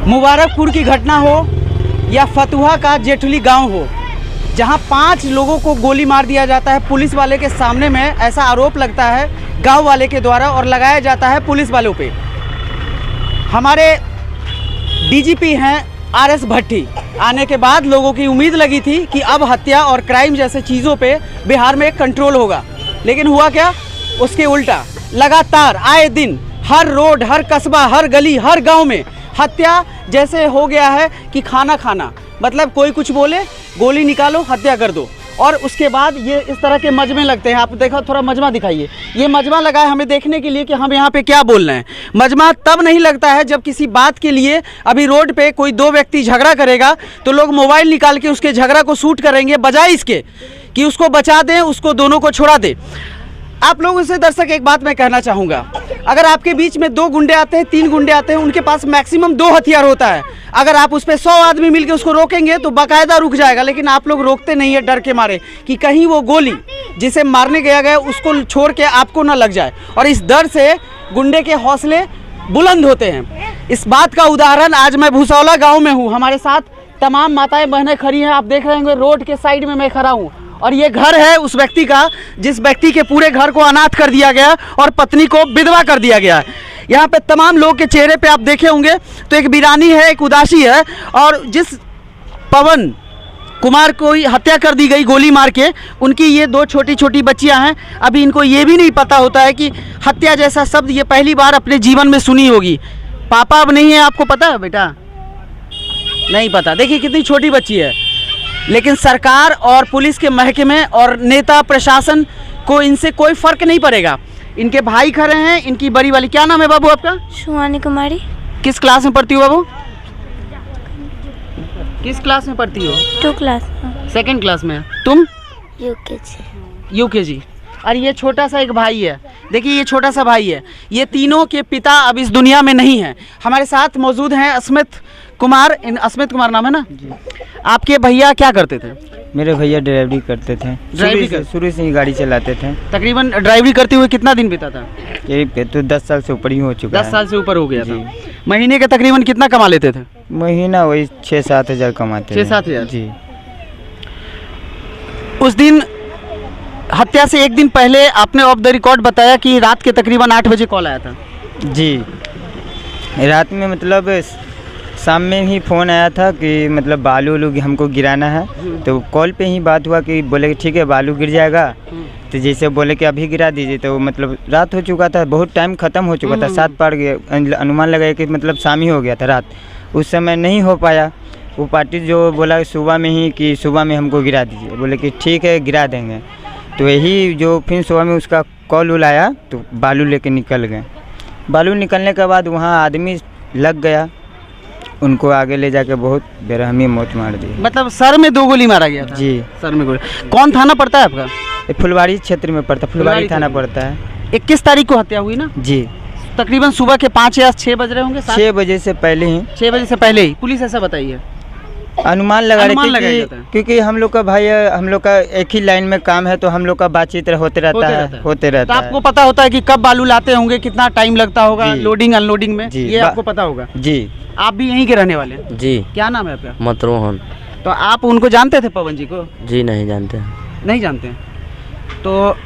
मुबारकपुर की घटना हो या फतुहा का जेठली गांव हो, जहां 5 लोगों को गोली मार दिया जाता है पुलिस वाले के सामने में, ऐसा आरोप लगता है गांव वाले के द्वारा और लगाया जाता है पुलिस वालों पे। हमारे डीजीपी हैं RS भट्टी आने के बाद लोगों की उम्मीद लगी थी कि अब हत्या और क्राइम जैसे चीज़ों पे बिहार में कंट्रोल होगा, लेकिन हुआ क्या? उसके उल्टा लगातार आए दिन हर रोड, हर कस्बा, हर गली, हर गांव में हत्या जैसे हो गया है कि खाना खाना, मतलब कोई कुछ बोले गोली निकालो हत्या कर दो। और उसके बाद ये इस तरह के मजमे लगते हैं। आप देखो, थोड़ा मजमा दिखाइए। ये मजमा लगा है हमें देखने के लिए कि हम यहाँ पे क्या बोल रहे हैं। मजमा तब नहीं लगता है जब किसी बात के लिए अभी रोड पे कोई 2 व्यक्ति झगड़ा करेगा तो लोग मोबाइल निकाल के उसके झगड़ा को शूट करेंगे, बजाय इसके कि उसको बचा दें, उसको दोनों को छोड़ा दें। आप लोगों से दर्शक एक बात मैं कहना चाहूँगा, अगर आपके बीच में 2 गुंडे आते हैं, 3 गुंडे आते हैं, उनके पास मैक्सिमम 2 हथियार होता है। अगर आप उस पर 100 आदमी मिलकर उसको रोकेंगे तो बाकायदा रुक जाएगा, लेकिन आप लोग रोकते नहीं है डर के मारे कि कहीं वो गोली जिसे मारने गया उसको छोड़ के आपको ना लग जाए, और इस डर से गुंडे के हौसले बुलंद होते हैं। इस बात का उदाहरण आज मैं भूसौला गाँव में हूँ। हमारे साथ तमाम माताएँ बहनें खड़ी हैं। आप देख रहे होंगे रोड के साइड में मैं खड़ा हूँ, और ये घर है उस व्यक्ति का जिस व्यक्ति के पूरे घर को अनाथ कर दिया गया और पत्नी को विधवा कर दिया गया है। यहाँ पे तमाम लोग के चेहरे पे आप देखे होंगे तो एक वीरानी है, एक उदासी है। और जिस पवन कुमार को हत्या कर दी गई गोली मार के, उनकी ये 2 छोटी छोटी बच्चियाँ हैं। अभी इनको ये भी नहीं पता होता है कि हत्या जैसा शब्द ये पहली बार अपने जीवन में सुनी होगी। पापा अब नहीं है, आपको पता है बेटा? नहीं पता। देखिए कितनी छोटी बच्ची है, लेकिन सरकार और पुलिस के महकमे और नेता प्रशासन को इनसे कोई फ़र्क नहीं पड़ेगा। इनके भाई खड़े हैं, इनकी बड़ी वाली, क्या नाम है बाबू आपका? सुहानी कुमारी। किस क्लास में पढ़ती हो बाबू? किस क्लास में पढ़ती हो? 2 क्लास। 2nd क्लास में। तुम? UKG। और ये छोटा सा एक भाई है। देखिए ये छोटा सा भाई है। ये तीनों के पिता अब इस दुनिया में नहीं हैं। हमारे साथ मौजूद हैं अस्मित कुमार। अस्मित कुमार नाम है ना जी? आपके भैया क्या करते थे? मेरे भैया ड्राइवरी करते थे। शुरू से ही गाड़ी चलाते थे। तकरीबन ड्राइवरी करते हुए कितना दिन बीता था? ये तो 10 साल से ऊपर ही हो चुका है। 10 साल से ऊपर हो गया था। महीने के तकरीबन कितना कमा लेते थे? महीना वही 6-7 हज़ार कमाते। 6-7 हज़ार जी। उस दिन हत्या से एक दिन पहले आपने ऑफ द रिकॉर्ड बताया कि रात के तकरीबन 8 बजे कॉल आया था। जी, रात में मतलब शाम में ही फ़ोन आया था कि मतलब बालू वालू हमको गिराना है। तो कॉल पे ही बात हुआ कि बोले कि ठीक है बालू गिर जाएगा। तो जैसे बोले कि अभी गिरा दीजिए, तो मतलब रात हो चुका था, बहुत टाइम ख़त्म हो चुका था। 7 पड़ गया, अनुमान लगाया कि मतलब शाम ही हो गया था रात। उस समय नहीं हो पाया। वो पार्टी जो बोला सुबह में ही कि सुबह में हमको गिरा दीजिए, बोले कि ठीक है गिरा देंगे। तो यही जो फिर सुबह में उसका कॉल आया तो बालू लेके निकल गए। बालू निकलने के बाद वहाँ आदमी लग गया, उनको आगे ले जाके बहुत बेरहमी मौत मार दी। मतलब सर में 2 गोली मारा गया था? जी, सर में गोली। कौन थाना पड़ता है आपका? फुलवाड़ी क्षेत्र में पड़ता, फुलवाड़ी थाना पड़ता है। 21 तारीख को हत्या हुई ना जी? तकरीबन सुबह के 5 या 6 बज रहे होंगे। 6 बजे से पहले ही। 6 बजे से पहले ही पुलिस ऐसा बताई है? अनुमान लगा रहे थे क्योंकि हम लोग का भाई, हम लोग का एक ही लाइन में काम है, तो हम लोग का बातचीत होते रहता है। तो आपको पता होता है कि कब बालू लाते होंगे, कितना टाइम लगता होगा लोडिंग अनलोडिंग में, ये आपको पता होगा जी? आप भी यहीं के रहने वाले? जी। क्या नाम है आपका? मतरोहन। तो आप उनको जानते थे पवन जी को? जी नहीं जानते। नहीं जानते? तो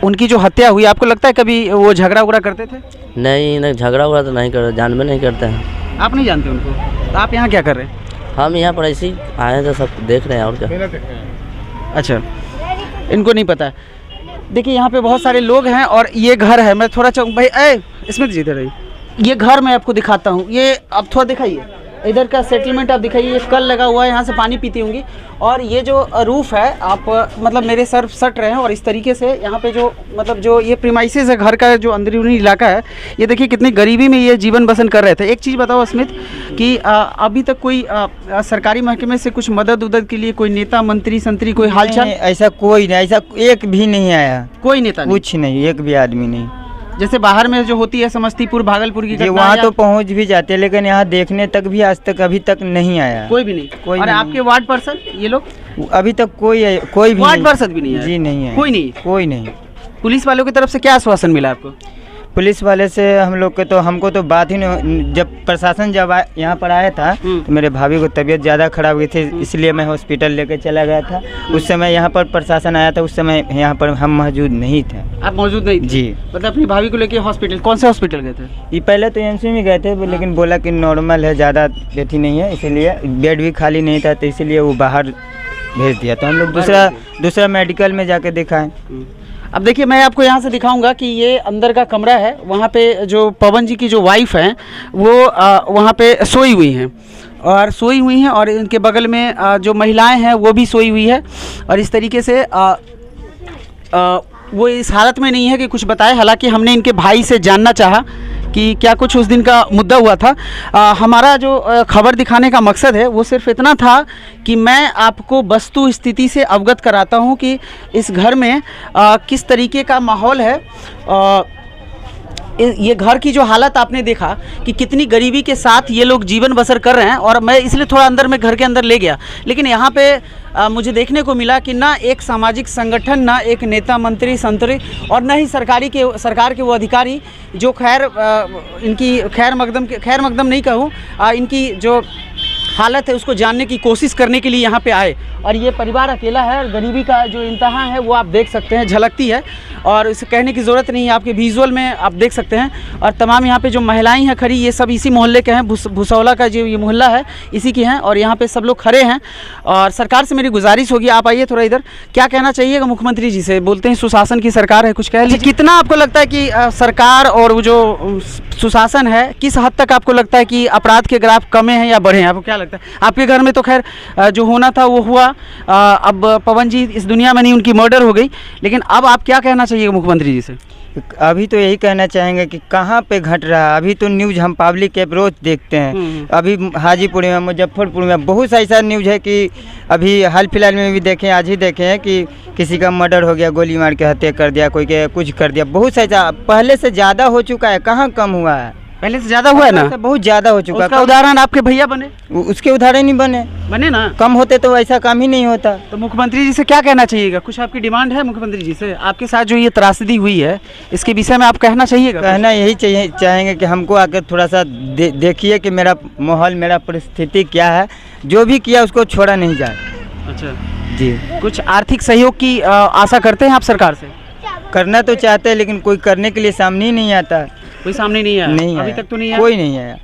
उनकी जो हत्या हुई, आपको लगता है कभी वो झगड़ा उगड़ा करते थे? नहीं, झगड़ा उगड़ा तो नहीं करते, जानबे नहीं करते हैं। आप नहीं जानते उनको? तो आप यहाँ क्या कर रहे हैं? हम यहाँ पर ऐसे ही आए थे, सब देख रहे हैं और क्या। अच्छा, इनको नहीं पता। देखिए यहाँ पे बहुत सारे लोग हैं और ये घर है। मैं थोड़ा भाई इसमें दीजिए रही, ये घर मैं आपको दिखाता हूँ। ये अब थोड़ा दिखाइए, इधर का सेटलमेंट आप दिखाइए। ये कल लगा हुआ है, यहाँ से पानी पीती होंगी। और ये जो रूफ़ है, आप मतलब मेरे सर सट रहे हैं, और इस तरीके से यहाँ पे जो मतलब जो ये प्रीमाइसेस है घर का, जो अंदरूनी इलाका है, ये देखिए कितनी गरीबी में ये जीवन बसर कर रहे थे। एक चीज़ बताओ अस्मित कि अभी तक कोई सरकारी महकमे से कुछ मदद के लिए कोई नेता मंत्री संतरी कोई हालचाल? ऐसा कोई नहीं, ऐसा एक भी नहीं आया। कोई नेता? कुछ नहीं, एक भी आदमी नहीं। जैसे बाहर में जो होती है समस्तीपुर भागलपुर की, वहाँ तो पहुँच भी जाते हैं, लेकिन यहाँ देखने तक भी आज तक अभी तक नहीं आया। कोई भी नहीं? कोई और नहीं। आपके वार्ड पार्षद ये लोग? अभी तक कोई भी वार्ड पार्षद भी नहीं है? जी नहीं है। कोई नहीं? कोई नहीं। पुलिस वालों की तरफ से क्या आश्वासन मिला आपको? पुलिस वाले से हम लोग के तो हमको तो बात ही नहीं। जब प्रशासन जब यहाँ पर आया था तो मेरे भाभी को तबीयत ज़्यादा खराब हुई थी, इसलिए मैं हॉस्पिटल लेकर चला गया था। उस समय यहाँ पर प्रशासन आया था, उस समय यहाँ पर हम मौजूद नहीं थे। आप मौजूद नहीं थे? जी। मतलब अपनी भाभी को लेके हॉस्पिटल, कौन से हॉस्पिटल गए थे? ये पहले तो एमसी में गए थे, लेकिन बोला कि नॉर्मल है, ज़्यादा बेटी नहीं है, इसीलिए बेड भी खाली नहीं था, तो इसीलिए वो बाहर भेज दिया। तो हम लोग दूसरा मेडिकल में जाके दिखाएं। अब देखिए, मैं आपको यहाँ से दिखाऊंगा कि ये अंदर का कमरा है। वहाँ पे जो पवन जी की जो वाइफ हैं वो वहाँ पे सोई हुई हैं और इनके बगल में जो महिलाएं हैं वो भी सोई हुई है। और इस तरीके से वो इस हालत में नहीं है कि कुछ बताए। हालांकि हमने इनके भाई से जानना चाहा कि क्या कुछ उस दिन का मुद्दा हुआ था। हमारा जो खबर दिखाने का मकसद है वो सिर्फ इतना था कि मैं आपको वस्तु स्थिति से अवगत कराता हूं कि इस घर में किस तरीके का माहौल है। ये घर की जो हालत आपने देखा कि कितनी गरीबी के साथ ये लोग जीवन बसर कर रहे हैं। और मैं इसलिए थोड़ा अंदर में घर के अंदर ले गया, लेकिन यहाँ पे मुझे देखने को मिला कि ना एक सामाजिक संगठन, ना एक नेता मंत्री संतरी और न ही सरकार के वो अधिकारी जो इनकी खैर मकदम नहीं कहूँ, इनकी जो हालत है उसको जानने की कोशिश करने के लिए यहाँ पे आए। और ये परिवार अकेला है और गरीबी का जो इंतहा है वो आप देख सकते हैं, झलकती है और इसे कहने की ज़रूरत नहीं है, आपके विजुअल में आप देख सकते हैं। और तमाम यहाँ पे जो महिलाएं हैं खड़ी, ये सब इसी मोहल्ले के हैं, भुसौला का जो ये मोहल्ला है इसी की हैं। और यहाँ पे सब लोग खड़े हैं और सरकार से मेरी गुजारिश होगी, आप आइए थोड़ा इधर। क्या कहना चाहिएगा मुख्यमंत्री जी से? बोलते हैं सुशासन की सरकार है, कुछ कह लीजिए। कितना आपको लगता है कि सरकार और वो जो सुशासन है, किस हद तक आपको लगता है कि अपराध के ग्राफ कमे हैं या बढ़े हैं? आपको क्या लगता है? आपके घर में तो खैर जो होना था वो हुआ, अब पवन जी इस दुनिया में नहीं, उनकी मर्डर हो गई, लेकिन अब आप क्या कहना चाहिए मुख्यमंत्री जी से? अभी तो यही कहना चाहेंगे कि कहाँ पे घट रहा है। अभी तो न्यूज़ हम पब्लिक अप्रोच देखते हैं। अभी हाजीपुर में, मुजफ्फरपुर में बहुत सा ऐसा न्यूज़ है कि अभी हाल फिलहाल में भी देखें, आज ही देखे हैं कि किसी का मर्डर हो गया, गोली मार के हत्या कर दिया, कोई के कुछ कर दिया। बहुत सा ऐसा पहले से ज़्यादा हो चुका है, कहाँ कम हुआ है? पहले से ज़्यादा हुआ है ना, बहुत ज़्यादा हो चुका है। उसका उदाहरण आपके भैया बने, उसके उदाहरण नहीं बने ना, कम होते तो ऐसा काम ही नहीं होता। तो मुख्यमंत्री जी से क्या कहना चाहिएगा? कुछ आपकी डिमांड है मुख्यमंत्री जी से? आपके साथ जो ये त्रासदी हुई है इसके विषय में आप कहना चाहिएगा? कहना यही चाहेंगे कि हमको आकर थोड़ा सा देखिए कि मेरा माहौल, मेरा परिस्थिति क्या है। जो भी किया उसको छोड़ा नहीं जाए। अच्छा जी। कुछ आर्थिक सहयोग की आशा करते हैं आप सरकार से? करना तो चाहते हैं, लेकिन कोई करने के लिए सामने ही नहीं आता। कोई सामने नहीं आया? नहीं, अभी तक तो नहीं आया, कोई नहीं आया।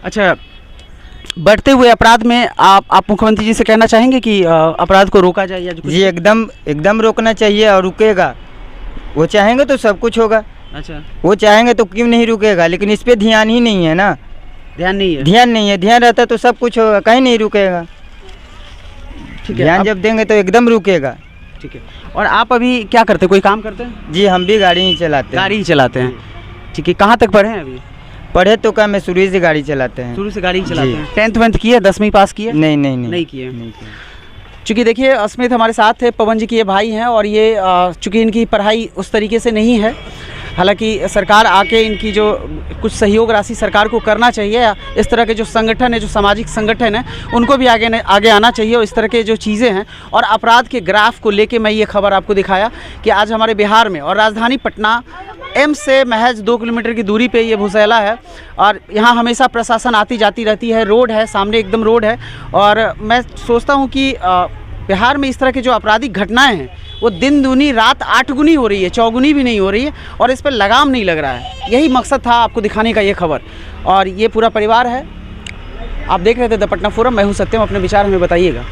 अच्छा, बढ़ते हुए अपराध में आप मुख्यमंत्री जी से कहना चाहेंगे कि अपराध को रोका जाए या जो कुछ? जी, एकदम रोकना चाहिए और रुकेगा। वो चाहेंगे तो सब कुछ होगा। अच्छा, वो चाहेंगे तो क्यों नहीं रुकेगा, लेकिन इस पे ध्यान ही नहीं है ना। ध्यान नहीं है? ध्यान रहता तो सब कुछ होगा, कहीं नहीं रुकेगा। ध्यान जब देंगे तो एकदम रुकेगा। ठीक है। और आप अभी क्या करते हैं, कोई काम करते हैं? जी, हम भी गाड़ी ही चलाते हैं। ठीक है। कहाँ तक पढ़े हैं अभी? पढ़े तो क्या, मैं शुरू से गाड़ी चलाते हैं। शुरू से गाड़ी चलाते हैं। 10th किए, 10वीं पास किए? नहीं किए। चूँकि देखिए, अस्मित हमारे साथ थे, पवन जी के ये भाई हैं और ये चूँकि इनकी पढ़ाई उस तरीके से नहीं है, हालांकि सरकार आके इनकी जो कुछ सहयोग राशि सरकार को करना चाहिए। इस तरह के जो संगठन है, जो सामाजिक संगठन है, उनको भी आगे आना चाहिए। और इस तरह के जो चीज़ें हैं और अपराध के ग्राफ को लेके मैं ये खबर आपको दिखाया कि आज हमारे बिहार में और राजधानी पटना एम्स से महज 2 किलोमीटर की दूरी पे ये भुसैला है और यहाँ हमेशा प्रशासन आती जाती रहती है। रोड है सामने, एकदम रोड है। और मैं सोचता हूँ कि बिहार में इस तरह की जो आपराधिक घटनाएं हैं वो दिन दूनी रात 8 गुनी हो रही है, 4 गुनी भी नहीं हो रही है और इस पर लगाम नहीं लग रहा है। यही मकसद था आपको दिखाने का ये खबर। और ये पूरा परिवार है। आप देख रहे थे द पटना फोरम, मैं हूँ सत्यम। अपने विचार हमें बताइएगा।